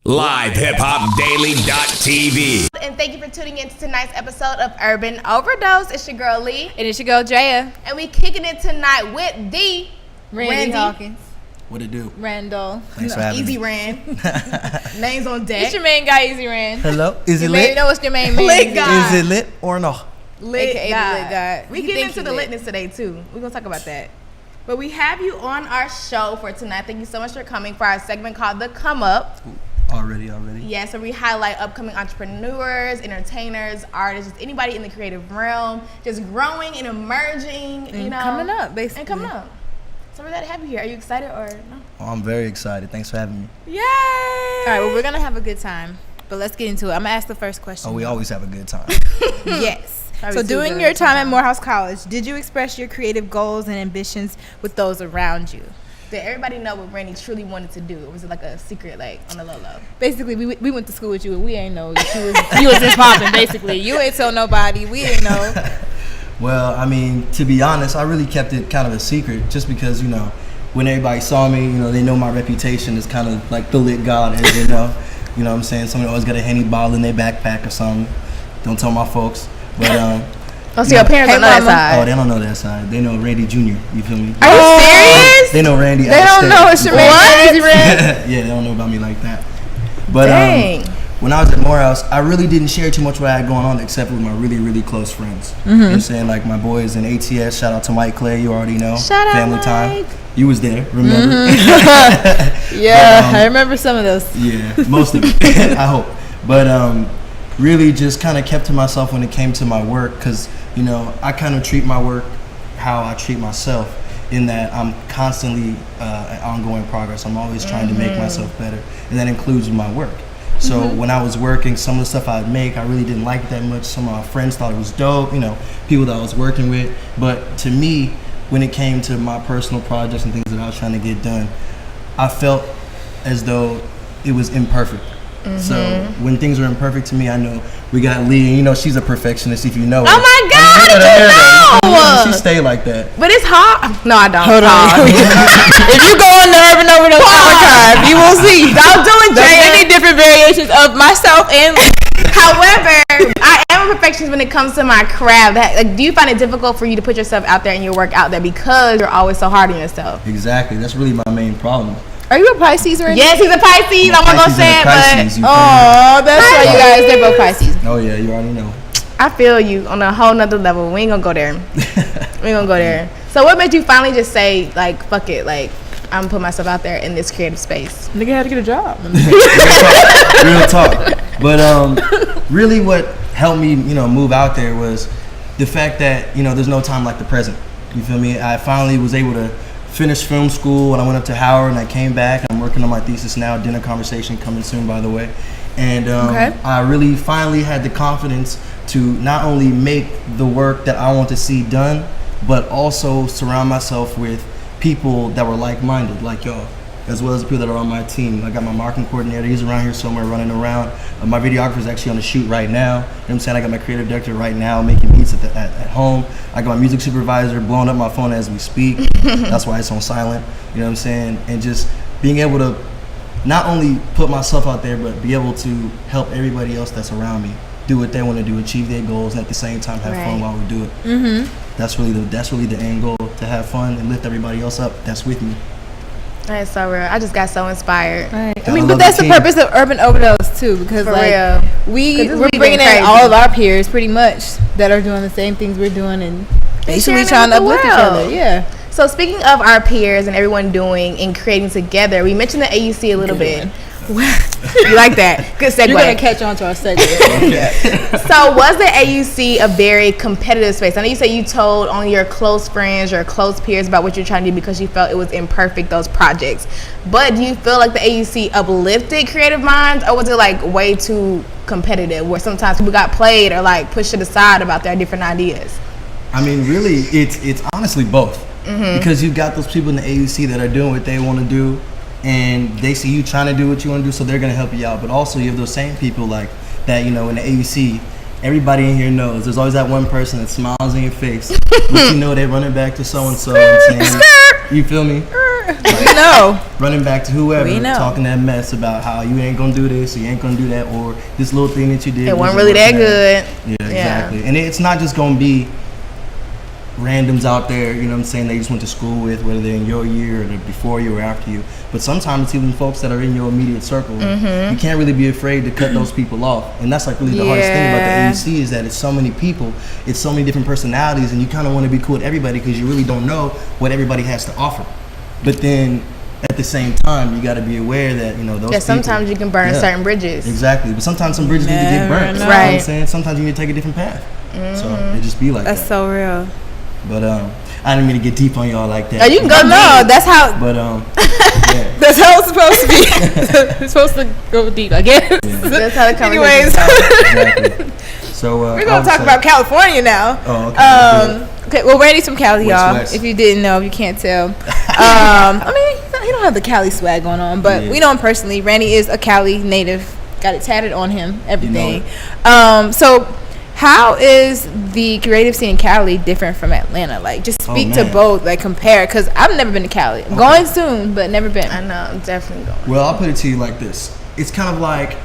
LiveHipHopDaily.tv. And thank you for tuning in to tonight's episode of Urban Overdose. It's your girl Lee. And it's your girl Jaya. And we kicking it tonight with the Randy Hawkins. What it do? Randall. Thanks for having Easy me. Rand. Names on deck. It's your main guy, Easy Rand. Hello? Is it You lit? know what's your main man. Lit guy. Is it lit or no? Lit AKA guy. the lit guy. We You getting think into the he lit. litness today too. We're gonna talk about that. But we have you on our show for tonight. Thank you so much for coming for our segment called The Come Up. Already. Yeah, so we highlight upcoming entrepreneurs, entertainers, artists, just anybody in the creative realm, just growing and emerging, And coming up, basically. And coming up. So we're glad to have you here. Are you excited or no? Oh, I'm very excited. Thanks for having me. Yay! All right, well, we're going to have a good time. But let's get into it. I'm going to ask the first question. Oh, we always have a good time. Yes. Probably So too during good your at time at times. Morehouse College, did you express your creative goals and ambitions with those around you? Did everybody know what Randy truly wanted to do? Or was it like a secret, like on the low? Basically, we went to school with you and we ain't know that you was just popping, basically. You ain't tell nobody. We didn't know. Well, I mean, to be honest, I really kept it kind of a secret just because, when everybody saw me, they know my reputation is kind of like the lit god, and, you know what I'm saying? Somebody always got a Henny bottle in their backpack or something. Don't tell my folks. But, Oh, so your parents Hey, don't know that mama. side. oh, they don't know that side. They know Randy Jr., you feel me? Are you serious? They know Randy They don't know it's your man, Easy Rand. Yeah, they don't know about me like that. But Dang. when I was at Morehouse, I really didn't share too much what I had going on except with my really, really close friends. You know what I'm saying? Like my boys in ATS, shout out to Mike Clay, you already know. Shout out, Family Mike. time. You was there, remember? Yeah, But, I remember some of those. yeah, most of it, I hope. But really just kind of kept to myself when it came to my work because, I kind of treat my work how I treat myself in that I'm constantly an ongoing progress. I'm always trying to make myself better, and that includes my work. So when I was working, some of the stuff I'd make, I really didn't like it that much. Some of my friends thought it was dope, people that I was working with. But to me, when it came to my personal projects and things that I was trying to get done, I felt as though it was imperfect. So when things are imperfect to me, I know we got Lee, and she's a perfectionist if you know her. Oh my God, how did you know? She stay like that. But it's hard. No, I don't. Hold on. If you go on the Urban Overdose archive, you will see. Don't do it, There's Jaya. many different variations of myself and However, I am a perfectionist when it comes to my craft. Do you find it difficult for you to put yourself out there and your work out there because you're always so hard on yourself? Exactly. That's really my main problem. Are you a Pisces, Randy? Yes, he's a Pisces. I wasn't gonna Pisces say and it, a Pisces, you Oh, that's why you guys, they're both Pisces. feel me? Oh yeah, you already know. I feel you on a whole nother level. We ain't gonna go there. So what made you finally just say, like, fuck it, like, I'm gonna put myself out there in this creative space? Nigga had to get a job. Real talk. But really what helped me, move out there was the fact that, there's no time like the present. You feel me? I finally was able to finish film school and I went up to Howard and I came back. I'm working on my thesis now, dinner conversation coming soon, by the way. And Okay. I really finally had the confidence to not only make the work that I want to see done, but also surround myself with people that were like-minded, like y'all, as well as the people that are on my team. I got my marketing coordinator, he's around here somewhere running around. My videographer is actually on the shoot right now. You know what I'm saying? I got my creative director right now making beats at home. I got my music supervisor blowing up my phone as we speak. That's why it's on silent. You know what I'm saying? And just being able to not only put myself out there, but be able to help everybody else that's around me do what they want to do, achieve their goals, and at the same time have fun while we do it. That's really the end goal, to have fun and lift everybody else up that's with me. That's so real. I just got so inspired. Right. Gotta I mean, love but that's the the team. purpose of Urban Overdose too, because For like real. 'Cause we're this week bringing been in crazy. all of our peers pretty much that are doing the same things we're doing and basically sharing it trying to with the uplift each world. other. Yeah. So speaking of our peers and everyone doing and creating together, we mentioned the AUC a little bit. You like that? Good segue. You're gonna catch on to our segment. So was the AUC a very competitive space? I know you said you told only your close friends, your close peers about what you're trying to do because you felt it was imperfect, those projects. But do you feel like the AUC uplifted creative minds, or was it like way too competitive where sometimes people got played or like pushed to the side about their different ideas? I mean, really, it's honestly both. Because you've got those people in the AUC that are doing what they want to do, and they see you trying to do what you want to do, so they're going to help you out. But also, you have those same people like that, in the AUC, everybody in here knows there's always that one person that smiles in your face, but they're running back to so-and-so and saying, you feel me? We know. Running back to whoever, We know. talking that mess about how you ain't gonna do this, or you ain't gonna do that, or this little thing that you did. It wasn't really that good. Yeah, exactly. And it's not just gonna be randoms out there, you know what I'm saying, they just went to school with, whether they're in your year or they're before you or after you. But sometimes it's even folks that are in your immediate circle. You can't really be afraid to cut those people off. And that's like really the hardest thing about the AUC is that it's so many people, it's so many different personalities, and you kind of want to be cool with everybody because you really don't know what everybody has to offer. But then at the same time, you got to be aware that, you know, those people, sometimes you can burn certain bridges. Exactly. But sometimes some bridges need to get burnt. You know what I'm saying? Sometimes you need to take a different path. So it just be like That's that. so real. But I didn't mean to get deep on y'all like that. Oh, you can go No, that's how. But yeah. That's how it's supposed to be. It's supposed to go deep, I guess. That's how the conversation Anyways, Exactly. So we're gonna talk about California now. Oh, okay. Okay. Well, Randy's from Cali, y'all. West. If you didn't know, if you can't tell. I mean, he don't have the Cali swag going on, but we know him personally. Randy is a Cali native. Got it tatted on him. Everything. So. How is the creative scene in Cali different from Atlanta? Like, just speak to both, like, compare. Because I've never been to Cali. I'm going soon, but never been. I know, I'm definitely going. Well, I'll put it to you like this. It's kind of like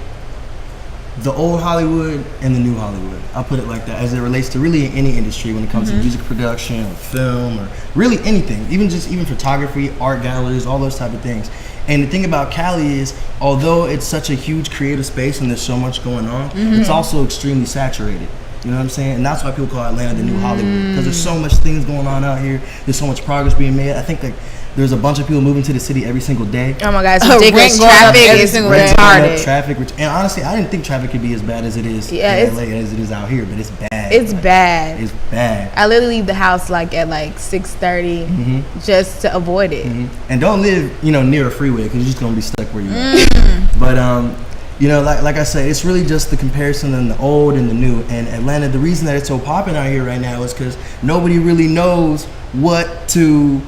the old Hollywood and the new Hollywood. I'll put it like that as it relates to really any industry when it comes to music production or film or really anything. Even photography, art galleries, all those type of things. And the thing about Cali is, although it's such a huge creative space and there's so much going on, it's also extremely saturated. You know what I'm saying? And that's why people call Atlanta the new Hollywood, because there's so much things going on out here. There's so much progress being made. I think like there's a bunch of people moving to the city every single day. Oh my God, it's ridiculous. Traffic is retarded. Traffic, and honestly, I didn't think traffic could be as bad as it is in LA as it is out here, but it's bad. It's bad. It's bad. I literally leave the house like at like 6:30 just to avoid it. And don't live, near a freeway because you're just gonna be stuck where you are. But like I said, it's really just the comparison in the old and the new. And Atlanta, the reason that it's so popular out here right now is because nobody really knows what to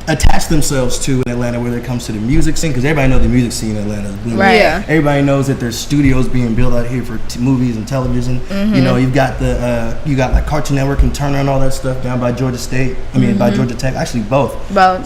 attach themselves to in Atlanta when it comes to the music scene, because everybody knows the music scene in Atlanta is booming. Right. Yeah. Everybody knows that there's studios being built out here for movies and television. You've got you got like Cartoon Network and Turner and all that stuff down by Georgia State. By Georgia Tech. Actually, both.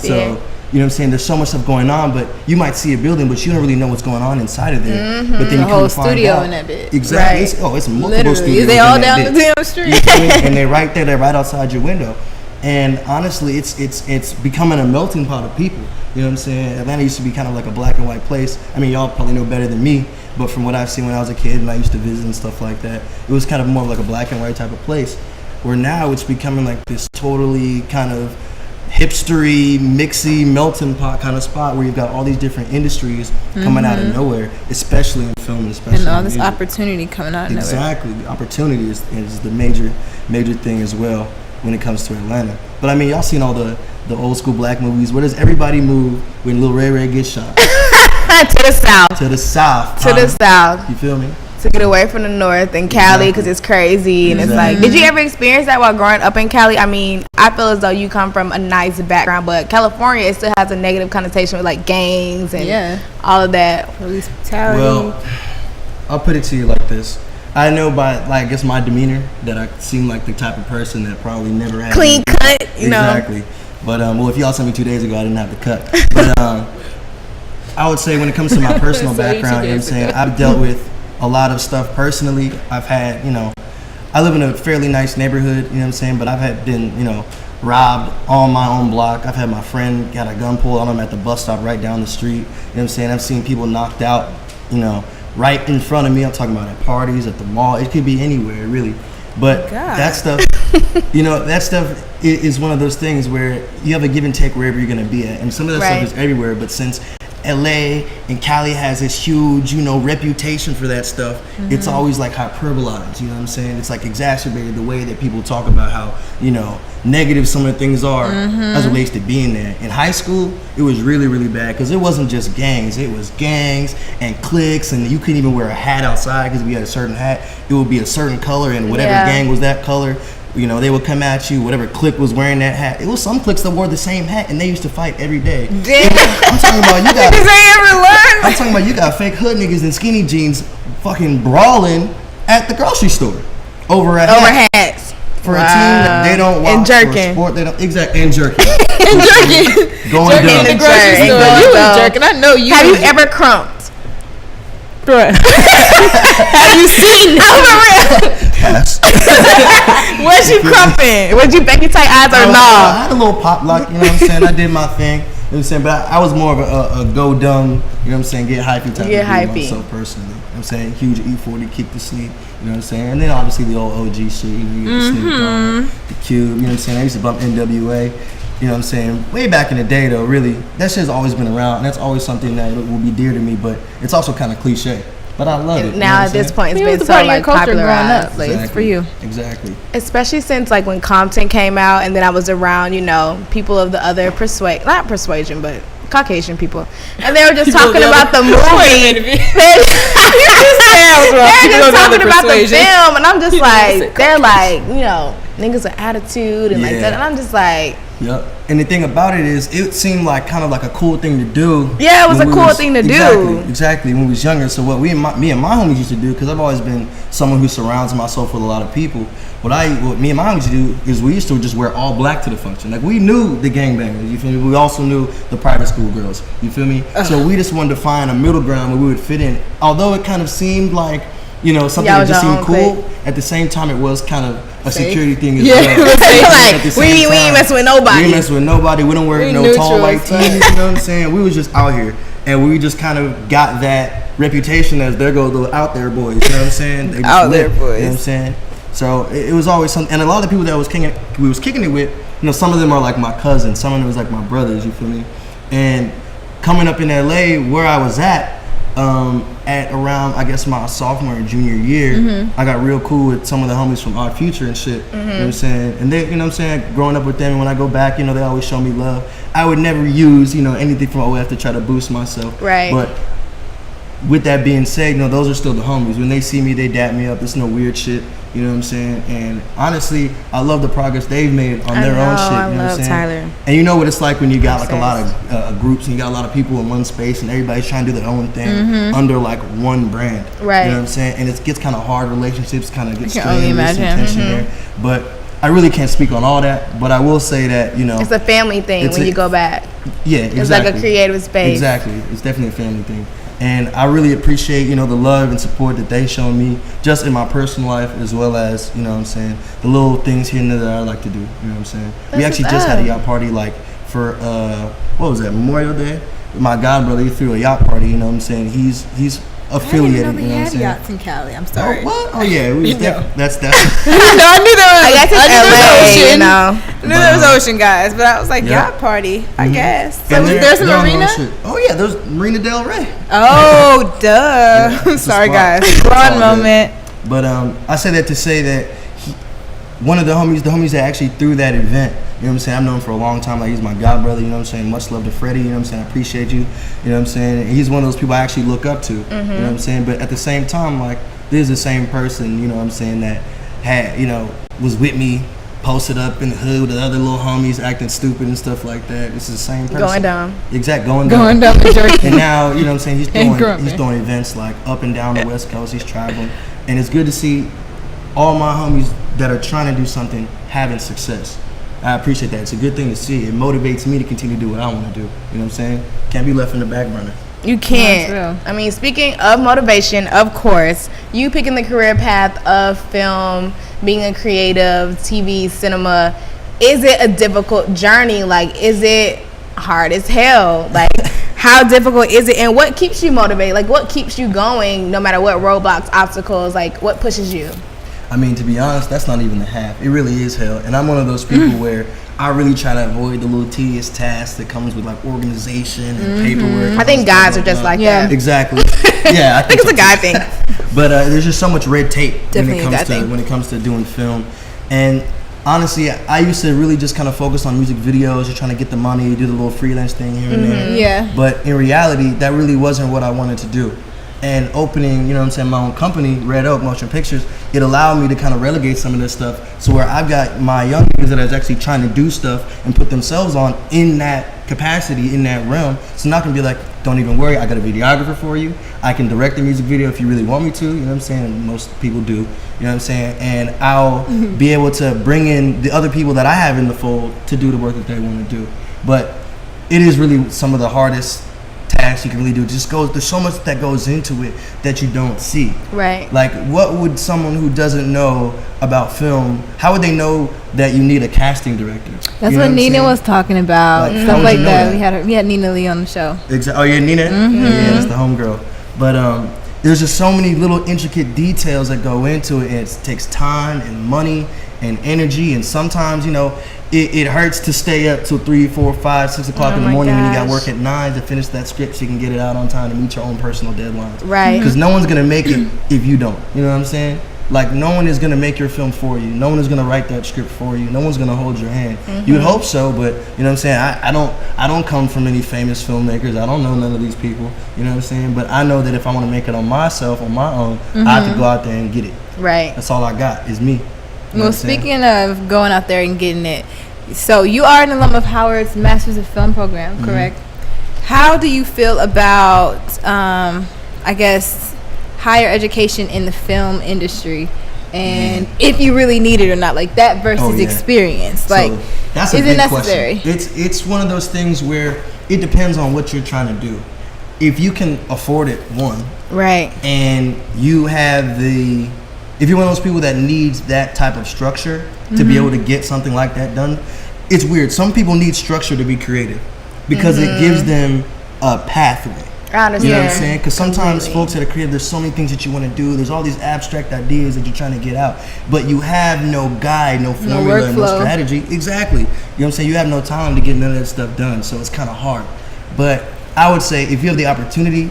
So. You know what I'm saying? There's so much stuff going on, but you might see a building, but you don't really know what's going on inside of there. But then the whole studio in that bit. Exactly. Right. It's multiple Literally. studios. They all down the damn street. And they're right there. They're right outside your window. And honestly, it's becoming a melting pot of people. You know what I'm saying? Atlanta used to be kind of like a black and white place. I mean, y'all probably know better than me, but from what I've seen when I was a kid and I used to visit and stuff like that, it was kind of more of like a black and white type of place. Where now it's becoming like this totally kind of hipstery, mixy, melting pot kind of spot where you've got all these different industries coming out of nowhere, especially in film, especially and all in this music. Opportunity coming out of nowhere. Exactly, the opportunity is the major thing as well when it comes to Atlanta. But I mean, y'all seen all the old school black movies. Where does everybody move when Lil Ray Ray gets shot? To the south. To the south. To the south. You feel me? To get away from the north and Cali because it's crazy and it's like, did you ever experience that while growing up in Cali? I mean, I feel as though you come from a nice background, but California, it still has a negative connotation with like gangs and all of that. Police brutality. Well, I'll put it to you like this. I know by, like, I guess my demeanor that I seem like the type of person that probably never had clean cut, you know. Exactly. But well, if y'all saw me 2 days ago, I didn't have the cut. But I would say when it comes to my personal background, you know what I'm saying, I've dealt with a lot of stuff personally. I've had, I live in a fairly nice neighborhood, you know what I'm saying, but I've been, robbed on my own block. I've had my friend got a gun pulled on him at the bus stop right down the street. You know what I'm saying? I've seen people knocked out, right in front of me. I'm talking about at parties, at the mall. It could be anywhere, really. But that stuff, that stuff is one of those things where you have a give and take wherever you're going to be at. And some of that stuff is everywhere, but since LA and Cali has this huge, reputation for that stuff, it's always like hyperbolized, you know what I'm saying? It's like exacerbated the way that people talk about how, negative some of the things are as it relates to being there. In high school, it was really, really bad because it wasn't just gangs. It was gangs and cliques, and you couldn't even wear a hat outside because we had a certain hat. It would be a certain color, and whatever gang was that color, they would come at you, whatever clique was wearing that hat. It was some cliques that wore the same hat, and they used to fight every day. Damn. I'm talking about you got I'm talking about you got fake hood niggas in skinny jeans fucking brawling at the grocery store over hats. For a team that they don't watch, And jerking. for a sport they don't, exactly, and jerking. And jerking. Going Jerking in dumb. the grocery Jerk. store. Going You was dumb. jerking. I know you. Have you was- ever crumped? Bruh. Have you seen that? Yes. Was you crumping? Was you baby tight eyes or I no? had a little pop lock, you know what I'm saying? I did my thing, you know what I'm saying? But I was more of a go dumb, you know what I'm saying? Get hypey type Get of hypey. dude myself personally. You know what I'm saying? Huge E40, kick the sleep, you know what I'm saying? And then obviously the old OG shit, you know, you get the Snoop Dogg, the Cube, you know what I'm saying? I used to bump NWA, you know what I'm saying? Way back in the day though, really, that shit's always been around, and that's always something that will be dear to me, but it's also kind of cliche. But I love it. you know Now what at this I'm point, It it's was been a so part of your like culture growing popularized. up. Like, saying? it's for you. Exactly. Especially since like when Compton came out, and then I was around, you know, people of the other not persuasion, but Caucasian people, and they were just talking about the movie. They're just talking about the film, and I'm just like, they're like, you know, niggas with attitude and like Yeah. that, and I'm just like, Yep. And the thing about it is, it seemed like kind of like a cool thing to do. Yeah, it was when a we cool thing to do. Exactly. When we was younger. So what me and my homies used to do, because I've always been someone who surrounds myself with a lot of people. What me and my homies used to do is we used to just wear all black to the function. Like we knew the gangbangers, you feel me? We also knew the private school girls, you feel me? So we just wanted to find a middle ground where we would fit in. Although it kind of seemed like, you know, something Y'all that just was seemed your own cool. At the same time, it was kind of a Safe. security thing as Yeah, well. it was safe. At like the we same ain't time, messing with we nobody. ain't messing with nobody. We don't wear We no tall neutral white as fuck. tees. You know what I'm saying? We was just out here, and we just kind of got that reputation as there go the out there boys. You know what I'm saying? They just Out there lit, boys. You know what I'm saying? So it was always something. And a lot of the people that we was kicking it with, you know, some of them are like my cousins. Some of them was like my brothers. You feel me? And coming up in LA, where I was at around, I guess, my sophomore and junior year, I got real cool with some of the homies from Odd Future and shit. You know what I'm saying? And they, you know what I'm saying, growing up with them, and when I go back, you know, they always show me love. I would never use, you know, anything from OF to try to boost myself. Right. But with that being said, you know, those are still the homies. When they see me, they dap me up. It's no weird shit. You know what I'm saying? And honestly, I love the progress they've made on their own shit. You know what I'm saying? Tyler. And you know what it's like when you got like a lot of groups and you got a lot of people in one space and everybody's trying to do their own thing under like one brand. Right. You know what I'm saying? And it gets kind of hard. Relationships kind of get can only strained. There's some imagine. tension there. But I really can't speak on all that. But I will say that, you know. It's a family thing It's when a- you go back. Yeah, exactly. It's like a creative space. Exactly. It's definitely a family thing. And I really appreciate, you know, the love and support that they show me just in my personal life as well as, you know what I'm saying, the little things here and there that I like to do. You know what I'm saying? We That's actually what's just had a up. yacht party like for what was that, Memorial Day? My god brother, he threw a yacht party, you know what I'm saying? He's affiliated, I didn't you know know they what I'm had saying? yachts in Cali. I'm Oh, sorry. what? Oh yeah, we was No. that's No, I knew there was. I guess I knew there was it's LA, you ocean. know. I knew there was ocean, guys, but I was like, Yeah. yacht party, I guess. So And was they're- there some they're on marina? those shit. Oh yeah, there's Marina Del Rey. Oh, duh. Yeah, it's a Sorry, spot. guys. It's Broad all good. moment. But I say that to say that one of the homies that actually threw that event, you know what I'm saying? I've known him for a long time. Like, he's my god brother, you know what I'm saying? Much love to Freddie, you know what I'm saying? I appreciate you, you know what I'm saying? And he's one of those people I actually look up to, you know what I'm saying? But at the same time, like, this is the same person, you know what I'm saying, that had, you know, was with me, posted up in the hood with the other little homies acting stupid and stuff like that. This is the same person. Going down. Exactly, Going down the jerky. And now, you know what I'm saying, he's And grumpy. doing events like up and down the West Coast. He's traveling. And it's good to see all my homies that are trying to do something having success. I appreciate that. It's a good thing to see. It motivates me to continue to do what I want to do. You know what I'm saying? Can't be left in the back burner. You That's can't. real. I mean, speaking of motivation, of course, you picking the career path of film, being a creative, TV, cinema, is it a difficult journey? Like, is it hard as hell? Like, how difficult is it? And what keeps you motivated? Like, what keeps you going no matter what roadblocks, obstacles, like, what pushes you? I mean, to be honest, that's not even the half. It really is hell. And I'm one of those people where I really try to avoid the little tedious tasks that comes with like organization and paperwork. I think guys are just like that. Exactly. Yeah, I I think it's a guy thing. But there's just so much red tape Definitely a guy thing. when it comes to doing film. And honestly, I used to really just kind of focus on music videos, just trying to get the money, do the little freelance thing here and there. Yeah. But in reality, that really wasn't what I wanted to do. And opening, you know what I'm saying, my own company, Red Oak Motion Pictures, it allowed me to kind of relegate some of this stuff. So where I've got my young niggas that is actually trying to do stuff and put themselves on in that capacity, in that realm. So not gonna be like, don't even worry, I got a videographer for you. I can direct the music video if you really want me to, you know what I'm saying? And most people do, you know what I'm saying? And I'll be able to bring in the other people that I have in the fold to do the work that they want to do. But it is really some of the hardest tasks you can really do. There's so much that goes into it that you don't see. Right. Like, what would someone who doesn't know about film, how would they know that you need a casting director? That's you know what Nina was talking about. Like, Stuff like that. We had Nina Lee on the show. Exactly. Oh yeah, Nina. Mm-hmm. Yeah, that's the homegirl. But there's just so many little intricate details that go into it, and it takes time and money and energy, and sometimes, you know, it hurts to stay up till 3, 4, 5, 6 o'clock in the morning when you got work at 9 to finish that script so you can get it out on time to meet your own personal deadlines. Right. Because no one's gonna make it if you don't. You know what I'm saying? Like, no one is gonna make your film for you. No one is gonna write that script for you. No one's gonna hold your hand. You would hope so, but you know what I'm saying? I don't come from any famous filmmakers. I don't know none of these people. You know what I'm saying? But I know that if I want to make it on myself, on my own, I have to go out there and get it. Right. That's all I got is me. You know well, speaking of going out there and getting it, so you are an alum of Howard's Masters of Film program, correct? How do you feel about, I guess, higher education in the film industry, and if you really need it or not, like that versus experience? Like, so that's a is big it necessary? Question. It's one of those things where it depends on what you're trying to do. If you can afford it, one, right, and you have if you're one of those people that needs that type of structure to be able to get something like that done, it's weird. Some people need structure to be creative because it gives them a pathway. I understand. You know what I'm saying? Because sometimes folks that are creative, there's so many things that you want to do. There's all these abstract ideas that you're trying to get out, but you have no guide, no formula, no strategy. Exactly. You know what I'm saying? You have no time to get none of that stuff done, so it's kind of hard. But I would say if you have the opportunity,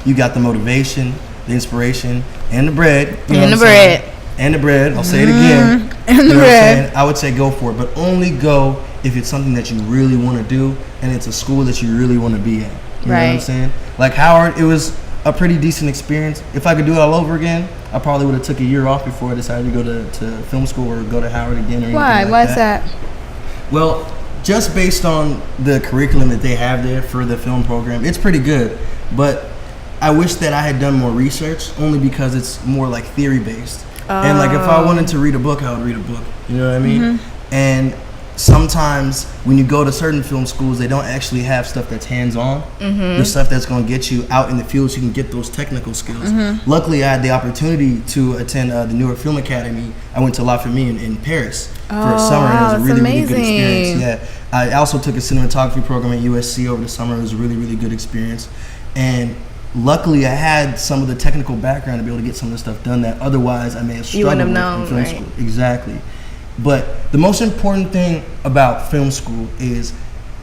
you got the motivation, the inspiration, and the bread. And the bread. And the bread. I'll say it again. And the bread. I would say go for it, but only go if it's something that you really want to do and it's a school that you really want to be at. You know what I'm saying? Like Howard, it was a pretty decent experience. If I could do it all over again, I probably would have took a year off before I decided to go to film school or go to Howard again or anything like that. Why is that? Well, just based on the curriculum that they have there for the film program, it's pretty good. But I wish that I had done more research, only because it's more like theory based. And like if I wanted to read a book, I would read a book. You know what I mean? And sometimes when you go to certain film schools, they don't actually have stuff that's hands-on. The stuff that's going to get you out in the field so you can get those technical skills. Luckily, I had the opportunity to attend the New York Film Academy. I went to La Famille in Paris for a summer, and it was a really, really good experience. Yeah, I also took a cinematography program at USC over the summer. It was a really, really good experience. And luckily, I had some of the technical background to be able to get some of the stuff done that otherwise I may have struggled with in film school. Exactly. But the most important thing about film school is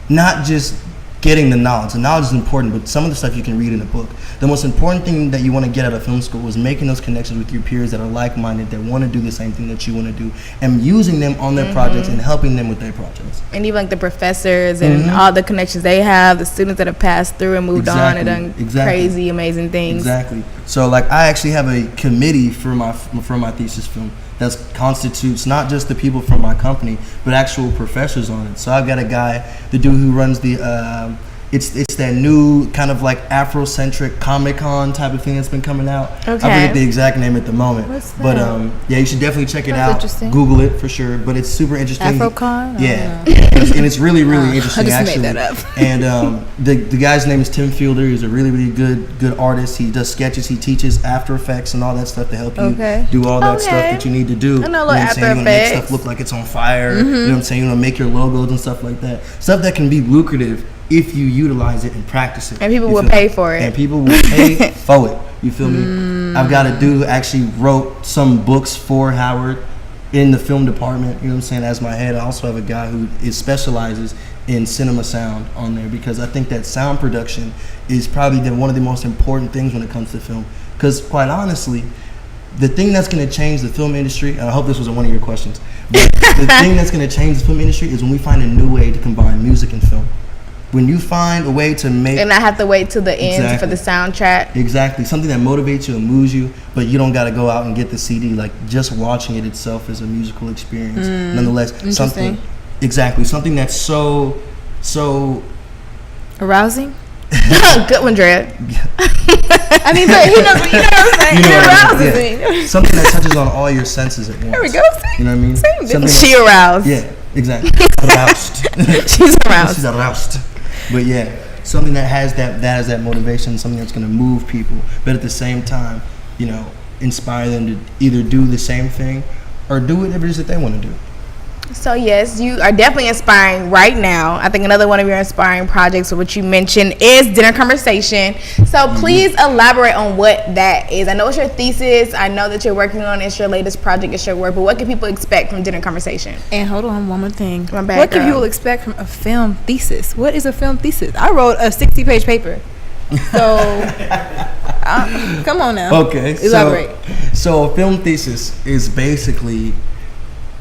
not just getting the knowledge. The knowledge is important, but some of the stuff you can read in a book. The most important thing that you want to get out of film school is making those connections with your peers that are like-minded, that want to do the same thing that you want to do, and using them on their projects and helping them with their projects. And even like the professors and all the connections they have, the students that have passed through and moved on and done crazy, amazing things. Exactly. So like I actually have a committee for my thesis film that constitutes not just the people from my company, but actual professors on it. So I've got a guy, the dude who runs the, it's that new kind of like Afrocentric Comic-Con type of thing that's been coming out. I forget the exact name at the moment. What's that? But yeah, you should definitely check it out. Interesting. Google it for sure. But it's super interesting. Afrocon? Yeah, and it's really, really interesting. I just actually. made that up. And the guy's name is Tim Fielder. He's a really, really good artist. He does sketches. He teaches After Effects and all that stuff to help you do all that stuff that you need to do. I know, like After Effects. You want to make stuff look like it's on fire. You know what I'm saying? You want to make your logos and stuff like that. Stuff that can be lucrative if you utilize it and practice it. And people will pay for it. And people will pay for it. You feel me? I've got a dude who actually wrote some books for Howard in the film department, you know what I'm saying, as my head. I also have a guy who specializes in cinema sound on there, because I think that sound production is probably one of the most important things when it comes to film. Because quite honestly, the thing that's going to change the film industry, and I hope this wasn't one of your questions, but the thing that's going to change the film industry is when we find a new way to combine music and film. When you find a way to make... And I have to wait till the end for the soundtrack. Exactly. Something that motivates you and moves you, but you don't got to go out and get the CD. Like, just watching it itself is a musical experience. Nonetheless, something... Exactly. Something that's so... Arousing? Good one, Dred. I mean, but he knows. You know what I'm saying? You know It what I mean? arouses me. Something that touches on all your senses at once. There we go. See? You know what I mean? Same Something She aroused. Yeah, exactly. Aroused. She's aroused. She's aroused. But yeah, something that has that motivation, something that's going to move people, but at the same time, you know, inspire them to either do the same thing or do whatever it is that they want to do. So yes, you are definitely inspiring right now. I think another one of your inspiring projects, which you mentioned, is Dinner Conversation. So please elaborate on what that is. I know it's your thesis. I know that you're working on it's your latest project, it's your work. But what can people expect from Dinner Conversation? And hold on, one more thing. My bad, What can girl. people expect from a film thesis? What is a film thesis? I wrote a 60-page paper. So, come on now. Okay, Elaborate. So a film thesis is basically,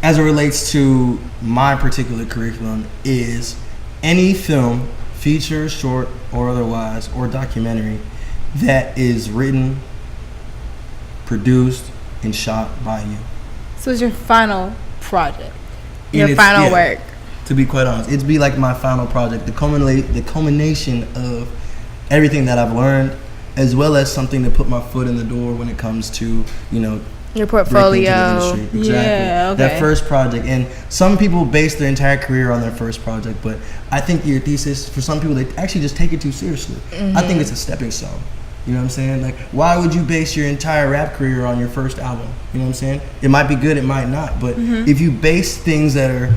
as it relates to my particular curriculum, is any film, feature, short, or otherwise, or documentary that is written, produced, and shot by you. So it's your final project. Your And final work. To be quite honest, it'd be like my final project, the culmination of everything that I've learned, as well as something to put my foot in the door when it comes to, you know, Your breaking into portfolio. the industry. Exactly. Yeah, okay. That first project. And some people base their entire career on their first project, but I think your thesis, for some people, they actually just take it too seriously. I think it's a stepping stone. You know what I'm saying? Like, why would you base your entire rap career on your first album? You know what I'm saying? It might be good, it might not. But if you base things that are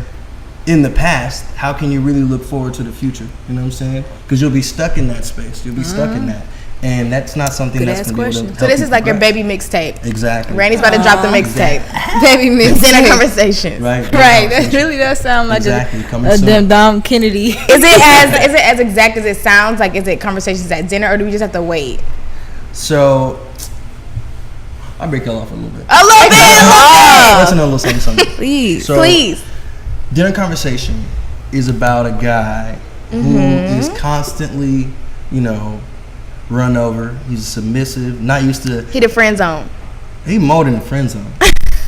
in the past, how can you really look forward to the future? You know what I'm saying? Because you'll be stuck in that space. You'll be stuck in that. And that's not something Good that's ass going to be able to question. So help this you is like your progress. baby mixtape. Exactly. Randy's about to drop the mixtape. Baby mix. Dinner Conversations. Right. Right. That really does sound like Exactly. Coming a soon. damn Dom Kennedy. Is it as exact as it sounds? Like, is it conversations at dinner, or do we just have to wait? So, I'll break y'all off a little bit. A little bit. Listen to a little something. Please. So, Please. Dinner Conversation is about a guy who is constantly, you know, run over. He's submissive, not used to. He the friend zone. He more than a friend zone.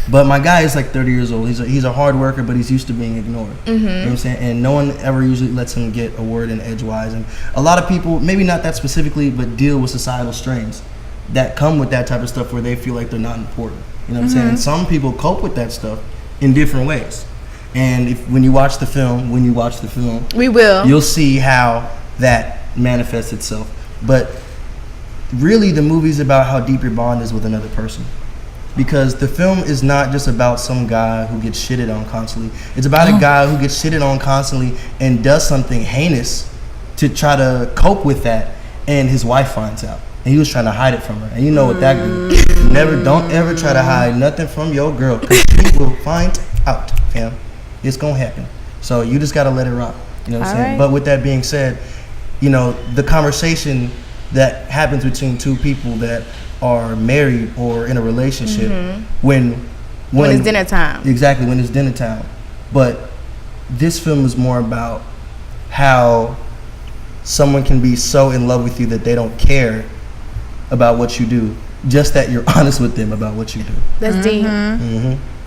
But my guy is like 30 years old. He's a hard worker, but he's used to being ignored. You know what I'm saying? And no one ever usually lets him get a word in edgewise. And a lot of people, maybe not that specifically, but deal with societal strains that come with that type of stuff where they feel like they're not important. You know what I'm saying? And some people cope with that stuff in different ways. And when you watch the film, We will. you'll see how that manifests itself. But really, the movie's about how deep your bond is with another person. Because the film is not just about some guy who gets shitted on constantly. It's about a guy who gets shitted on constantly and does something heinous to try to cope with that, and his wife finds out. And he was trying to hide it from her. And you know what that do. Don't ever try to hide nothing from your girl, because she will find out, fam. It's gonna happen. So you just gotta let it rock. You know what I'm saying? Alright. But with that being said, you know, the conversation that happens between two people that are married or in a relationship when it's dinner time. Exactly, when it's dinner time. But this film is more about how someone can be so in love with you that they don't care about what you do, just that you're honest with them about what you do. That's deep.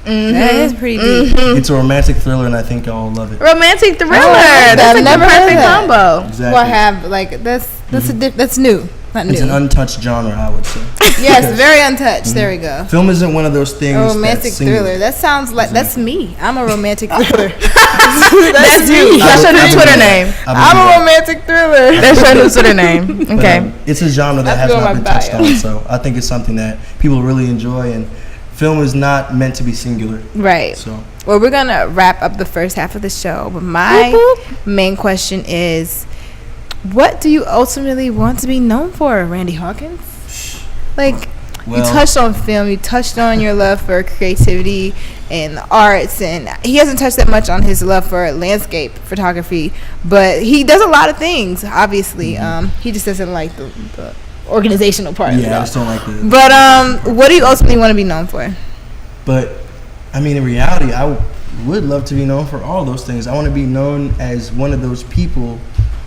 That is pretty deep. It's a romantic thriller, and I think y'all love it. Romantic thriller. I've That's like never the heard perfect that. combo. Exactly. Well, I have like that's new. Not It's new. an untouched genre, I would say. Yes, very untouched. There we go. Film isn't one of those things. A romantic that's singular. thriller. That sounds like that's me. I'm a romantic thriller. That's you. That's your new Twitter name. I'm a romantic thriller. That's your new Twitter name. But, Okay. it's a genre that That's has on not my been touched bio. on, so I think it's something that people really enjoy. And film is not meant to be singular. Right. So Well, we're gonna wrap up the first half of the show, but my main question is, what do you ultimately want to be known for, Randy Hawkins? Like, you Well- touched on film, you touched on your love for creativity and the arts, and he hasn't touched that much on his love for landscape photography, but he does a lot of things, obviously. He just doesn't like the organizational part of it yeah, I all. just don't like the. But what do you ultimately want to be known for? But I mean, in reality, I would love to be known for all those things. I want to be known as one of those people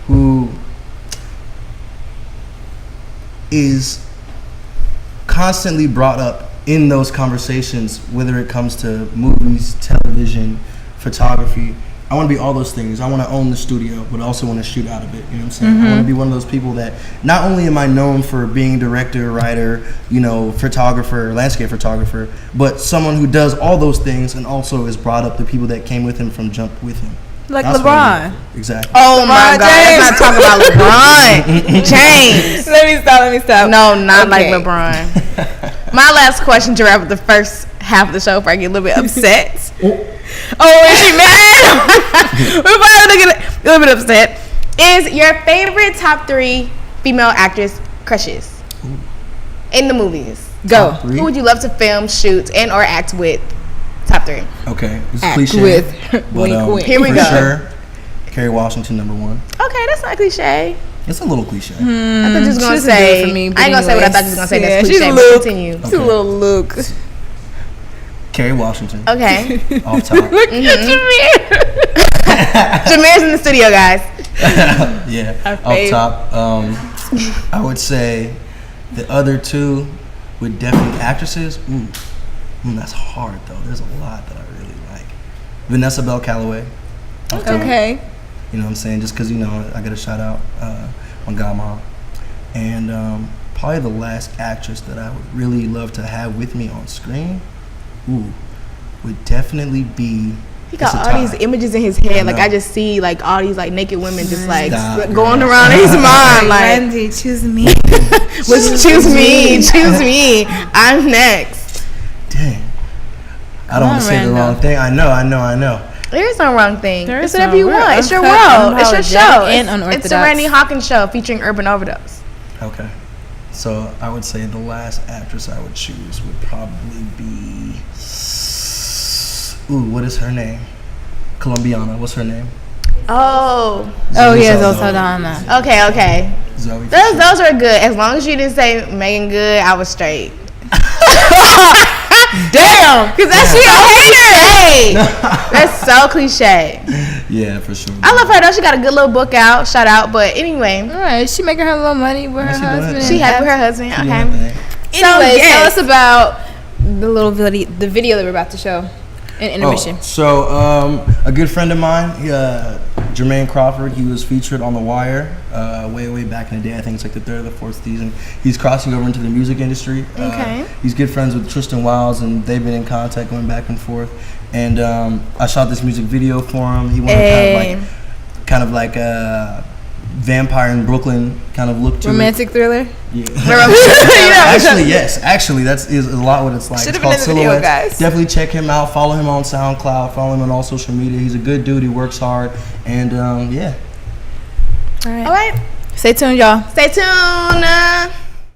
who is constantly brought up in those conversations, whether it comes to movies, television, photography, I want to be all those things. I want to own the studio, but I also want to shoot out of it. You know what I'm saying? I want to be one of those people that not only am I known for being director, writer, photographer, landscape photographer, but someone who does all those things and also has brought up the people that came with him from jump with him. Like That's LeBron. Exactly. Oh my LeBron God! James. Let's not talk about LeBron James. Let me stop. No, not like Okay. LeBron. My last question to wrap up the first half of the show before I get a little bit upset. Is she mad? We're probably looking a little bit upset. Is your favorite top 3 female actress crushes in the movies? Go. Top 3? Who would you love to film, shoot, and or act with? Top 3. Okay, it's Act cliche. with. But, Wink, wink. Here we for go. sure, Kerry Washington, number 1. Okay, that's not cliche. It's a little cliche. I thought you was gonna She doesn't say. do it for me, I but ain't gonna say what I thought you was gonna say. That's she's cliche. a But Luke. continue. She's a little Luke. Kerry Washington, Okay. off top. Look at Jameer. Jameer's in the studio, guys. Yeah, Our off fave. top. I would say the other 2 would definitely actresses. That's hard though. There's a lot that I really like. Vanessa Bell Calloway. Okay. You know what I'm saying? Just because, I got a shout out on Godmom. And probably the last actress that I would really love to have with me on screen, would definitely be. He got it's a all tie. these images in his head. Like know. I just see like all these like naked women just like Stop, going girl. around in his mind. Like, Randy, choose me. choose me. I'm next. Dang. I don't want to say the Randall. wrong thing. I know. There is no wrong thing. There It's is whatever no- you we're want. It's your uncut, world. It's your show. unapologetic, and It's the unorthodox. Randy Hawkins show featuring Urban Overdose. Okay. So I would say the last actress I would choose would probably be. What is her name? Colombiana. What's her name? Oh. Zoe Yeah, Saldana. Saldana. Okay. Zoe. Those are good. As long as you didn't say Megan Good, I was straight. Damn. Cause that's so cliche. That's so cliche. Yeah, for sure. I love her though. She got a good little book out. Shout out. But anyway, All right, she making her little money with her she doing husband. it. and she happy with her everything. husband. She doing Okay. her thing. Anyways, yes. tell us about the little video that we're about to show in intermission. So a good friend of mine, Jermaine Crawford, he was featured on The Wire way back in the day. I think it's like the 3rd or the 4th season. He's crossing over into the music industry. Okay. He's good friends with Tristan Wiles, and they've been in contact going back and forth. And I shot this music video for him. He wanted kind of like a vampire in Brooklyn kind of look to Romantic thriller. it. Yeah. Yes. Actually, that's is a lot what it's like. Should've It's been called in the video, Silhouettes. guys. Definitely check him out. Follow him on SoundCloud. Follow him on all social media. He's a good dude. He works hard. And yeah. All right. All right. Stay tuned, y'all. Stay tuned.